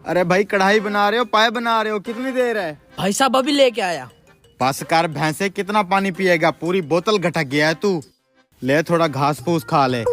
अरे भाई कढ़ाई बना रहे हो पाए बना रहे हो, कितनी देर है? भाई साहब अभी लेके आया। बस कर, भैंसे कितना पानी पिएगा, पूरी बोतल घटक गया है तू। ले थोड़ा घास फूस खा ले।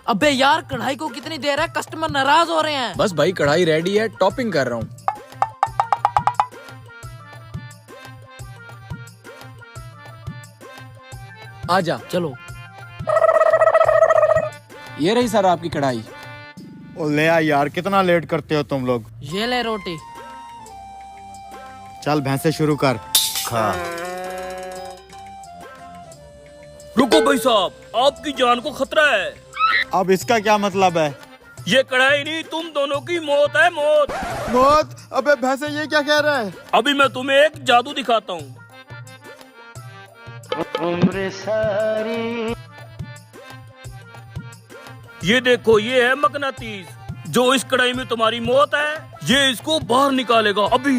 अबे यार कढ़ाई को कितनी देर है, कस्टमर नाराज हो रहे हैं। बस भाई कढ़ाई रेडी है, टॉपिंग कर रहा हूँ। आजा चलो ये रही सर आपकी कढ़ाई। ओ ले आ यार, कितना लेट करते हो तुम लोग। ये ले रोटी। चल भैंसे शुरू कर, खा। रुको भाई साहब, आपकी जान को खतरा है। अब इसका क्या मतलब है? ये कढ़ाई नहीं, तुम दोनों की मौत है, मौत। मौत? अबे भैंसे ये क्या कह रहा है? अभी मैं तुम्हें एक जादू दिखाता हूँ। ये देखो, ये है मकनातीस, जो इस कढ़ाई में तुम्हारी मौत है, ये इसको बाहर निकालेगा अभी।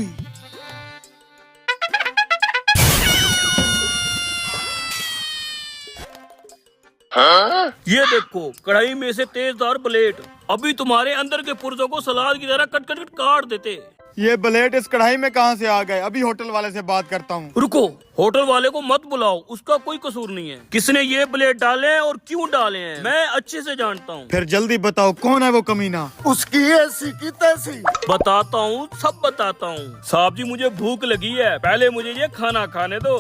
ये देखो, कढ़ाई में से तेजदार ब्लेड अभी तुम्हारे अंदर के पुर्जों को सलाद की तरह कट कट कट काट देते। ये ब्लेड इस कढ़ाई में कहाँ से आ गए? अभी होटल वाले से बात करता हूँ। रुको, होटल वाले को मत बुलाओ, उसका कोई कसूर नहीं है। किसने ये ब्लेड डाले हैं और क्यों डाले हैं, मैं अच्छे से जानता हूँ। फिर जल्दी बताओ कौन है वो कमीना। उसकी ऐसी की तैसी। बताता हूँ, सब बताता हूँ। साहब जी मुझे भूख लगी है, पहले मुझे ये खाना खाने दो।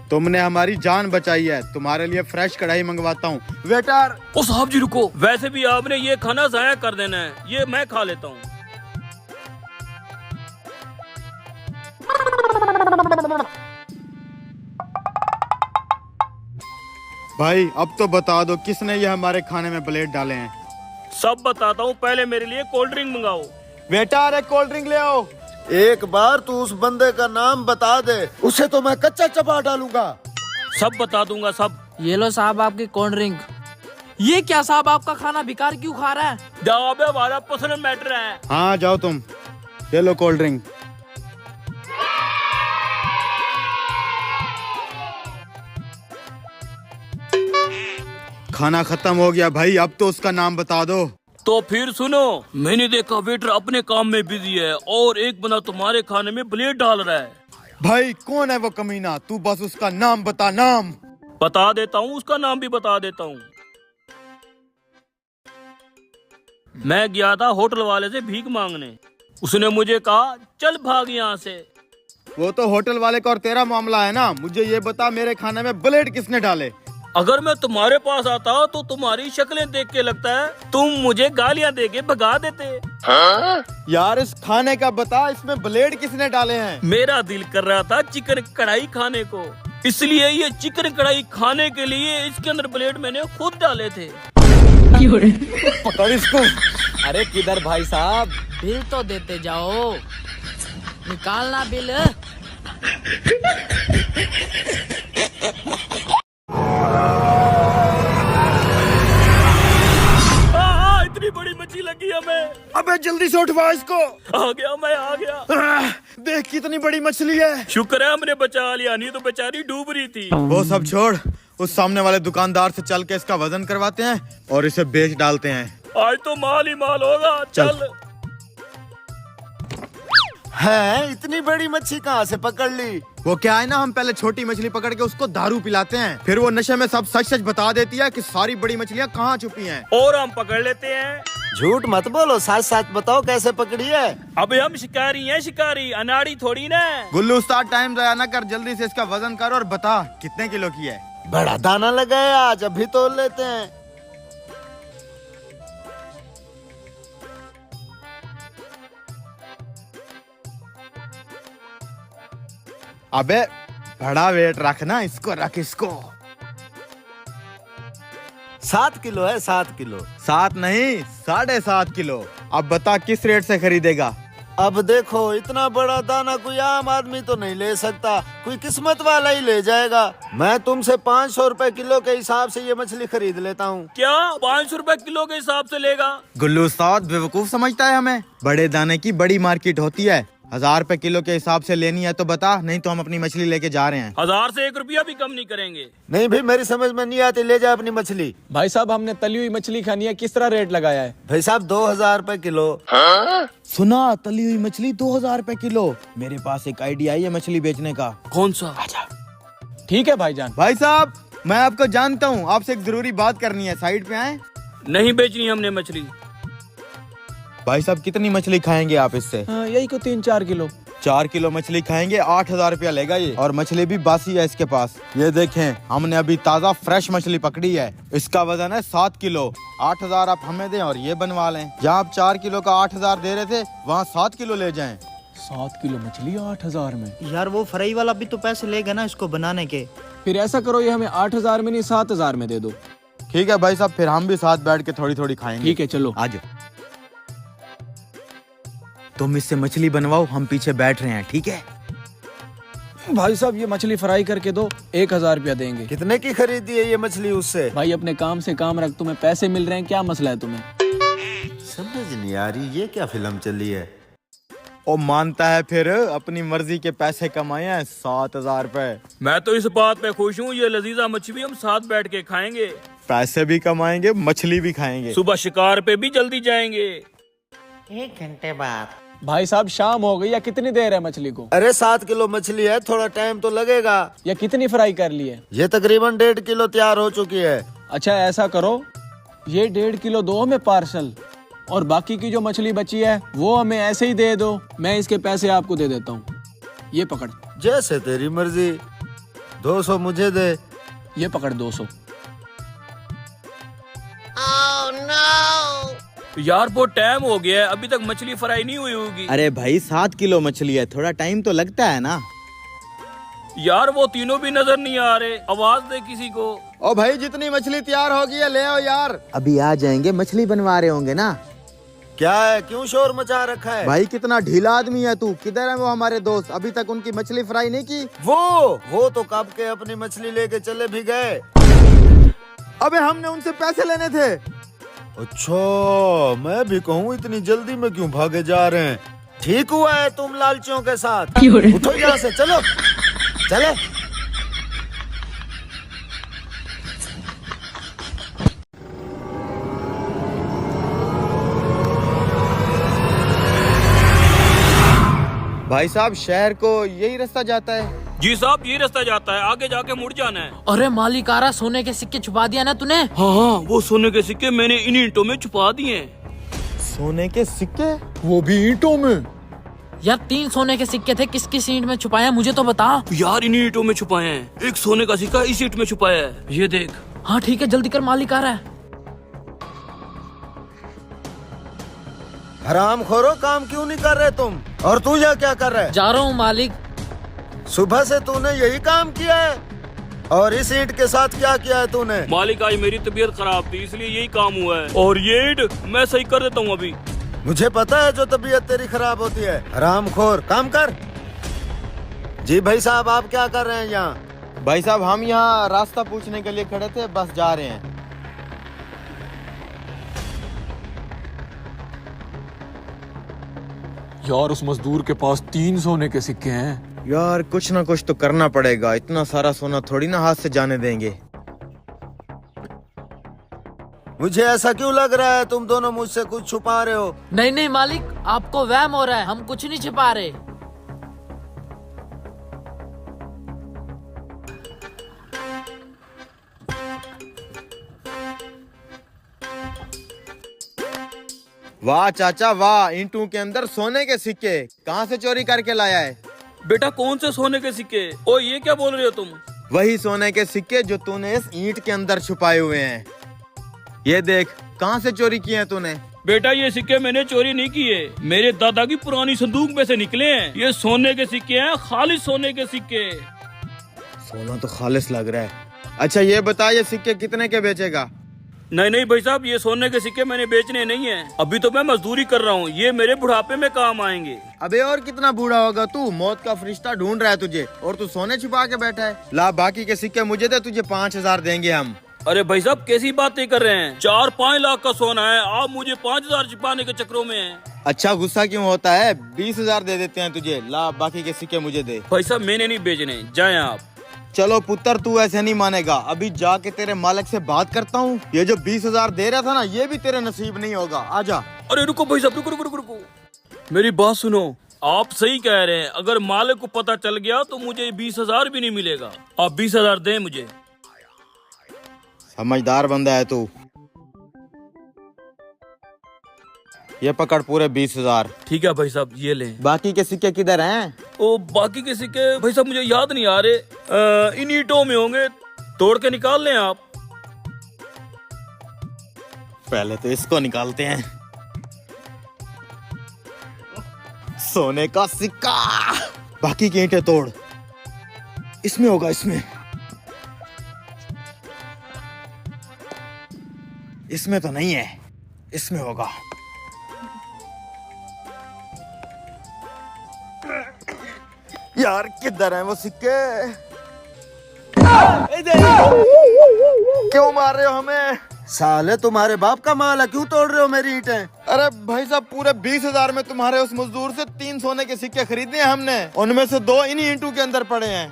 तुमने हमारी जान बचाई है, तुम्हारे लिए फ्रेश कढ़ाई मंगवाता हूँ। वेटर। ओ साहब जी रुको, वैसे भी आपने ये खाना जाया कर देना है, ये मैं खा लेता हूँ। भाई अब तो बता दो किसने ये हमारे खाने में ब्लेड डाले हैं। सब बताता हूँ, पहले मेरे लिए कोल्ड ड्रिंक मंगाओ। वेटर एक कोल्ड ड्रिंक ले आओ। एक बार तू उस बंदे का नाम बता दे, उसे तो मैं कच्चा चबा डालूंगा। सब बता दूंगा सब। ये लो साहब आपकी कोल्ड ड्रिंक। ये क्या साहब, आपका खाना बेकार क्यों खा रहा है? जवाब हमारा पर्सनल मैटर है। हाँ जाओ तुम, ले लो कोल्ड ड्रिंक। खाना खत्म हो गया भाई, अब तो उसका नाम बता दो। तो फिर सुनो, मैंने देखा वेटर अपने काम में बिजी है और एक बंदा तुम्हारे खाने में ब्लेड डाल रहा है। भाई कौन है वो कमीना, तू बस उसका नाम बता, नाम। बता देता हूँ, उसका नाम भी बता देता हूँ। मैं गया था होटल वाले से भीख मांगने, उसने मुझे कहा चल भाग यहाँ से। वो तो होटल वाले का और तेरा मामला है ना, मुझे ये बता मेरे खाने में ब्लेड किसने डाले? अगर मैं तुम्हारे पास आता तो तुम्हारी शक्लें देख के लगता है तुम मुझे गालियाँ दे के भगा देते। यार इस खाने का बता, इसमें ब्लेड किसने डाले हैं? मेरा दिल कर रहा था चिकन कढ़ाई खाने को, इसलिए ये चिकन कढ़ाई खाने के लिए इसके अंदर ब्लेड मैंने खुद डाले थे। पकड़ इसको। अरे किधर भाई साहब? बिल तो देते जाओ, निकालना बिल। इतनी बड़ी मछली लगी हमें। अबे जल्दी से उठवा इसको। आ गया, मैं आ गया। देख कितनी बड़ी मछली है। शुक्र है हमने बचा लिया, नहीं तो बेचारी डूब रही थी। वो सब छोड़, उस सामने वाले दुकानदार से चल के इसका वजन करवाते हैं और इसे बेच डालते हैं। आज तो माल ही माल होगा। चल। है इतनी बड़ी मच्छी कहाँ से पकड़ ली? वो क्या है ना, हम पहले छोटी मछली पकड़ के उसको दारू पिलाते हैं, फिर वो नशे में सब सच सच बता देती है कि सारी बड़ी मछलियाँ कहाँ छुपी हैं। और हम पकड़ लेते हैं। झूठ मत बोलो, साथ साथ बताओ कैसे पकड़ी है। अबे हम शिकारी हैं, शिकारी, अनाड़ी थोड़ी ना। गुल्लू उस्ताद टाइम जाया ना कर, जल्दी से इसका वजन कर और बता कितने किलो की है। बड़ा दाना लगा है आज, अभी तोल लेते हैं। अबे बड़ा वेट रखना, इसको रख इसको। 7 किलो है, 7 किलो। 7 नहीं 7.5 किलो। अब बता किस रेट से खरीदेगा? अब देखो, इतना बड़ा दाना कोई आम आदमी तो नहीं ले सकता, कोई किस्मत वाला ही ले जाएगा। मैं तुमसे 500 रुपए किलो के हिसाब से ये मछली खरीद लेता हूँ। क्या 500 रुपए किलो के हिसाब से लेगा? गुल्लू उस्ताद बेवकूफ समझता है हमें। बड़े दाने की बड़ी मार्केट होती है, 1000 रुपए किलो के हिसाब से लेनी है तो बता, नहीं तो हम अपनी मछली लेके जा रहे हैं। 1000 से 1 रुपया भी कम नहीं करेंगे। नहीं भाई, मेरी समझ में नहीं आती, ले जा अपनी मछली। भाई साहब हमने तली हुई मछली खानी है, किस तरह रेट लगाया है? भाई साहब 2000 रुपए किलो। सुना, तली हुई मछली 2000 रुपए किलो। मेरे पास एक आइडिया है मछली बेचने का। कौन सा? ठीक है भाईजान। भाई साहब मैं आपको जानता हूँ, आपसे एक जरूरी बात करनी है, साइड पे आए। नहीं बेचनी हमने मछली। भाई साहब कितनी मछली खाएंगे आप इससे? यही को 3-4 किलो। 4 किलो मछली खाएंगे, 8000 रुपया लेगा ये। और मछली भी बासी है इसके पास। ये देखें, हमने अभी ताजा फ्रेश मछली पकड़ी है। इसका वजन है 7 किलो। 8000 आप हमें दें और ये बनवा लें। जहाँ आप 4 किलो का 8000 दे रहे थे, वहाँ 7 किलो ले जाएं। 7 किलो मछली 8000 में? यार वो फ्राई वाला भी तो पैसे लेगा ना इसको बनाने के। फिर ऐसा करो, ये हमें 8000 में नहीं 7000 में दे दो। ठीक है भाई साहब, फिर हम भी साथ बैठ के थोड़ी थोड़ी खाएंगे। ठीक है चलो। आज तुम इससे मछली बनवाओ, हम पीछे बैठ रहे हैं, ठीक है? भाई साहब ये मछली फ्राई करके दो, 1000 रुपया देंगे। कितने की खरीदी है ये मछली उससे? भाई अपने काम से काम रख, तुम्हें पैसे मिल रहे हैं, क्या मसला है तुम्हें? समझ नहीं आ रही ये क्या फिल्म चली है। ओ मानता है फिर, अपनी मर्जी के पैसे कमाए हैं 7000 रुपए। मैं तो इस बात पे खुश हूँ, ये लजीजा मछली हम साथ बैठ के खाएंगे। पैसे भी कमाएंगे, मछली भी खाएंगे। सुबह शिकार पे भी जल्दी जाएंगे। 1 घंटे बाद। भाई साहब शाम हो गई, या कितनी देर है मछली को? अरे 7 किलो मछली है, थोड़ा टाइम तो लगेगा। या कितनी फ्राई कर ली है? ये तकरीबन 1.5 किलो तैयार हो चुकी है। अच्छा ऐसा करो, ये 1.5 किलो दो हमें पार्सल, और बाकी की जो मछली बची है वो हमें ऐसे ही दे दो। मैं इसके पैसे आपको दे देता हूँ। ये पकड़। जैसे तेरी मर्जी। 200 मुझे दे। ये पकड़ 200। यार वो टाइम हो गया है, अभी तक मछली फ्राई नहीं हुई होगी। अरे भाई 7 किलो मछली है, थोड़ा टाइम तो लगता है ना। यार वो तीनों भी नजर नहीं आ रहे, आवाज दे किसी को। ओ भाई जितनी मछली तैयार होगी है ले आओ यार। अभी आ जाएंगे, मछली बनवा रहे होंगे ना। क्या है, क्यों शोर मचा रखा है? भाई कितना ढीला आदमी है तू। किधर है वो हमारे दोस्त? अभी तक उनकी मछली फ्राई नहीं की। वो तो कब के अपनी मछली लेके चले भी गए। अबे हमने उनसे पैसे लेने थे। अच्छा, मैं भी कहूँ इतनी जल्दी में क्यों भागे जा रहे हैं। ठीक हुआ है तुम लालचियों के साथ। उठो यहाँ से, चलो चले। भाई साहब शहर को यही रास्ता जाता है? जी साहब ये रास्ता जाता है, आगे जाके मुड़ जाना है। अरे मालिक आ रहा, सोने के सिक्के छुपा दिया ना तूने? हाँ, वो सोने के सिक्के मैंने इन ईंटों में छुपा दिए हैं। सोने के सिक्के? वो भी ईंटों में? यार 3 सोने के सिक्के थे, किस किस ईंट में छुपाया है मुझे तो बता। यार इन ईंटों में छुपाए हैं, एक सोने का सिक्का इस ईंट में छुपाया है, ये देख। हाँ ठीक है, जल्दी कर, मालिक आ रहा है। हराम खोरो, काम क्यों नहीं कर रहे तुम? और तू यहाँ क्या कर रहा है? जा रहा हूँ मालिक। सुबह से तूने यही काम किया है? और इस ईंट के साथ क्या किया है तूने? मालिक आज मेरी तबीयत खराब थी, इसलिए यही काम हुआ है, और ये ईंट मैं सही कर देता हूँ अभी। मुझे पता है जो तबीयत तेरी खराब होती है। हराम खोर, काम कर। जी भाई साहब, आप क्या कर रहे हैं यहाँ? भाई साहब हम यहाँ रास्ता पूछने के लिए खड़े थे, बस जा रहे हैं। यार उस मजदूर के पास 3 सोने के सिक्के हैं। यार कुछ ना कुछ तो करना पड़ेगा, इतना सारा सोना थोड़ी ना हाथ से जाने देंगे। मुझे ऐसा क्यों लग रहा है तुम दोनों मुझसे कुछ छुपा रहे हो? नहीं नहीं मालिक, आपको वहम हो रहा है, हम कुछ नहीं छिपा रहे। वाह चाचा वाह, ईंटों के अंदर सोने के सिक्के कहाँ से चोरी करके लाया है? बेटा कौन से सोने के सिक्के? ओ ये क्या बोल रहे हो तुम? वही सोने के सिक्के जो तूने इस ईंट के अंदर छुपाए हुए हैं। ये देख, कहाँ से चोरी किए हैं तूने? बेटा ये सिक्के मैंने चोरी नहीं किए, मेरे दादा की पुरानी संदूक में से निकले हैं। ये सोने के सिक्के हैं, खालिस सोने के सिक्के। सोना तो खालिस लग रहा है। अच्छा ये बता, ये सिक्के कितने के बेचेगा? नहीं नहीं भाई साहब, ये सोने के सिक्के मैंने बेचने नहीं है, अभी तो मैं मजदूरी कर रहा हूँ, ये मेरे बुढ़ापे में काम आएंगे। अबे और कितना बूढ़ा होगा तू? मौत का फरिश्ता ढूंढ रहा है तुझे, और तू सोने छुपा के बैठा है। ला बाकी के सिक्के मुझे दे, तुझे 5000 देंगे हम। अरे भाई साहब कैसी बातें कर रहे हैं? 4-5 लाख का सोना है, आप मुझे 5000 छिपाने के चक्रों में हैं। अच्छा गुस्सा क्यों होता है? 20,000 दे देते हैं तुझे, ला बाकी के सिक्के मुझे दे। भाई साहब मैंने नहीं बेचने, जाए आप। चलो पुत्र तू ऐसे नहीं मानेगा, अभी जाके तेरे मालिक से बात करता हूँ। ये जो 20,000 दे रहा था ना, ये भी तेरे नसीब नहीं होगा। आजा। अरे रुको भाई साहब, रुको रुको रुको रुको, मेरी बात सुनो। आप सही कह रहे हैं, अगर मालिक को पता चल गया तो मुझे 20,000 भी नहीं मिलेगा। आप 20,000 दें मुझे। समझदार बंदा है तू। ये पकड़ पूरे 20,000। ठीक है भाई साहब, ये लें। बाकी के सिक्के किधर हैं? ओ बाकी के सिक्के भाई साहब मुझे याद नहीं आ रहे, इन ईंटों में होंगे, तोड़ के निकाल लें आप। पहले तो इसको निकालते हैं। सोने का सिक्का। बाकी की ईंटें तोड़, इसमें होगा, इसमें। इसमें तो नहीं है, इसमें होगा। यार किधर है वो सिक्के? क्यों मार रहे हो हमें? साले तुम्हारे बाप का माल है, क्यों तोड़ रहे हो मेरी ईंटें? अरे भाई साहब, पूरे 20,000 में तुम्हारे उस मजदूर से 3 सोने के सिक्के खरीदे हैं हमने, उनमें से 2 इन्हीं ईंटों के अंदर पड़े हैं।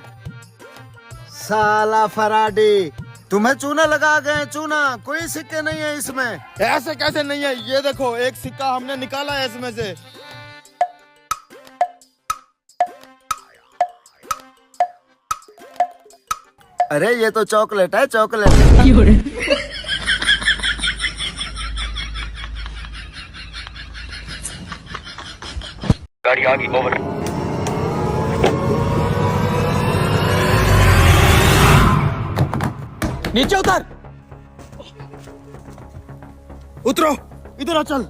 साला फराडी, तुम्हें चूना लगा गए, चूना। कोई सिक्के नहीं है इसमें। ऐसे कैसे नहीं है? ये देखो, एक सिक्का हमने निकाला है इसमें से। अरे ये तो चॉकलेट है, चॉकलेट। गाड़ी आ गई, ओवर। नीचे उतर। उतरो, इधर आ, चल।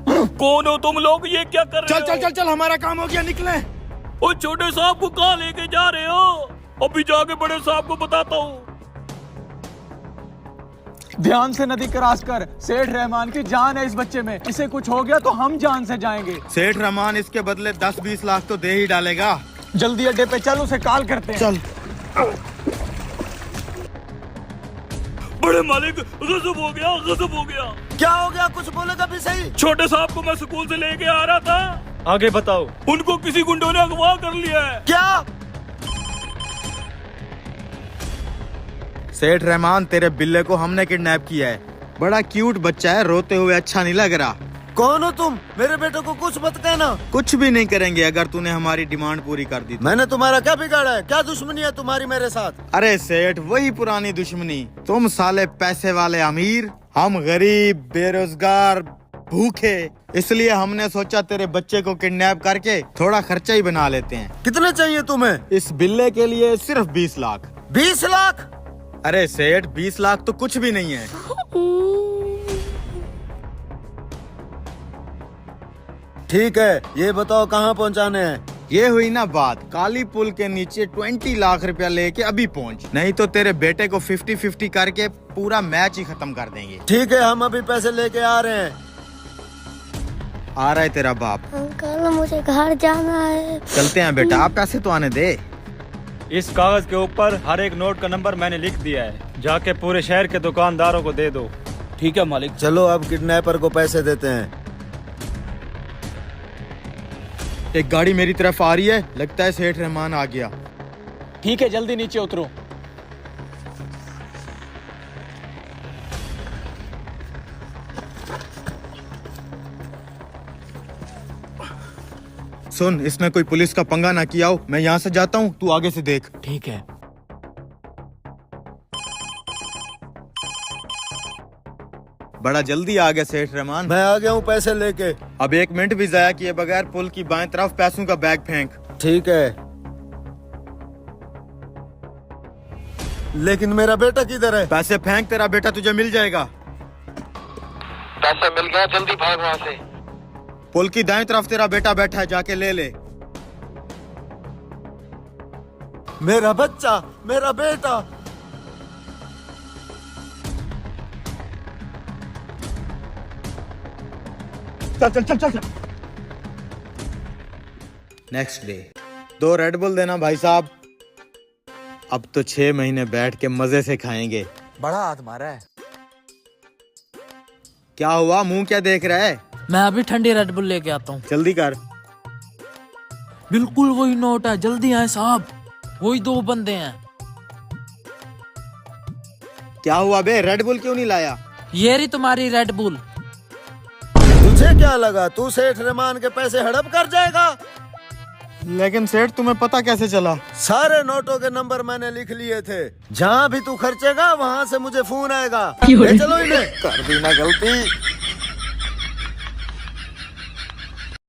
कौन हो तुम लोग? ये क्या कर रहे चल हो? चल चल चल, हमारा काम हो गया, निकले। ओ छोटे साहब को कहाँ लेके जा रहे हो? अभी जाके बड़े साहब को बताता हूँ। ध्यान से नदी क्रॉस कर। सेठ रहमान की जान है इस बच्चे में, इसे कुछ हो गया तो हम जान से जाएंगे। सेठ रहमान इसके बदले 10-20 लाख तो दे ही डालेगा। जल्दी अड्डे पे चल, उसे कॉल करते हैं। चल। बड़े मालिक, गजब हो गया, गजब हो गया। क्या हो गया? कुछ बोलेगा भी सही। छोटे साहब को मैं स्कूल से लेके आ रहा था, आगे बताओ। उनको किसी गुंडों ने अगवा कर लिया है। क्या? सेठ रहमान, तेरे बिल्ले को हमने किडनैप किया है। बड़ा क्यूट बच्चा है, रोते हुए अच्छा नहीं लग रहा। कौन हो तुम? मेरे बेटे को कुछ मत कहना। कुछ भी नहीं करेंगे अगर तूने हमारी डिमांड पूरी कर दी तो। मैंने तुम्हारा क्या बिगाड़ा है? क्या दुश्मनी है तुम्हारी मेरे साथ? अरे सेठ, वही पुरानी दुश्मनी। तुम साले पैसे वाले अमीर, हम गरीब बेरोजगार भूखे, इसलिए हमने सोचा तेरे बच्चे को किडनैप करके थोड़ा खर्चा ही बना लेते हैं। कितने चाहिए तुम्हें? इस बिल्ले के लिए सिर्फ 20 लाख। 20 लाख? अरे सेठ, 20 लाख तो कुछ भी नहीं है। ठीक है, ये बताओ कहाँ पहुँचाने हैं? ये हुई ना बात। काली पुल के नीचे 20 लाख रुपया लेके अभी पहुंच, नहीं तो तेरे बेटे को 50-50 करके पूरा मैच ही खत्म कर देंगे। ठीक है, हम अभी पैसे लेके आ रहे हैं। आ रहा है तेरा बाप। अंकल मुझे घर जाना है। चलते हैं बेटा, आप पैसे तो आने दे। इस कागज के ऊपर हर एक नोट का नंबर मैंने लिख दिया है, जाके पूरे शहर के दुकानदारों को दे दो। ठीक है मालिक। चलो अब किडनैपर को पैसे देते हैं। एक गाड़ी मेरी तरफ आ रही है, लगता है सेठ रहमान आ गया। ठीक है, जल्दी नीचे उतरो। सुन, इसने कोई पुलिस का पंगा ना किया हो। मैं यहाँ से जाता हूँ, तू आगे से देख। ठीक है। बड़ा जल्दी आ गया सेठ रहमान। मैं आ गया हूँ पैसे लेके। अब 1 मिनट भी जाया किए बगैर पुल की बाएं तरफ पैसों का बैग फेंक। ठीक है, लेकिन मेरा बेटा किधर है? पैसे फेंक, तेरा बेटा तुझे मिल जाएगा। पैसा मिल गया, जल्दी भाग वहाँ से। पुल की दाएं तरफ तेरा बेटा बैठा है, जाके ले ले। मेरा बच्चा, मेरा बेटा। चल चल चल चल। Next day. 2 रेड बुल देना भाई साहब। अब तो 6 महीने बैठ के मजे से खाएंगे। बड़ा हाथ मारा है। क्या हुआ, मुंह क्या देख रहा है? मैं अभी ठंडी रेड बुल लेके आता हूँ। जल्दी कर। बिल्कुल वही नोट है, जल्दी आए साहब, वही दो बंदे हैं। क्या हुआ बे, रेड बुल क्यों नहीं लाया? ये रही तुम्हारी रेड बुल। तुझे क्या लगा तू सेठ रहमान के पैसे हड़प कर जाएगा? लेकिन सेठ तुम्हें पता कैसे चला? सारे नोटों के नंबर मैंने लिख लिए थे। जहाँ भी तू खर्चेगा वहाँ से मुझे फोन आएगा। ले चलो इन्हें। कर दी ना गलती।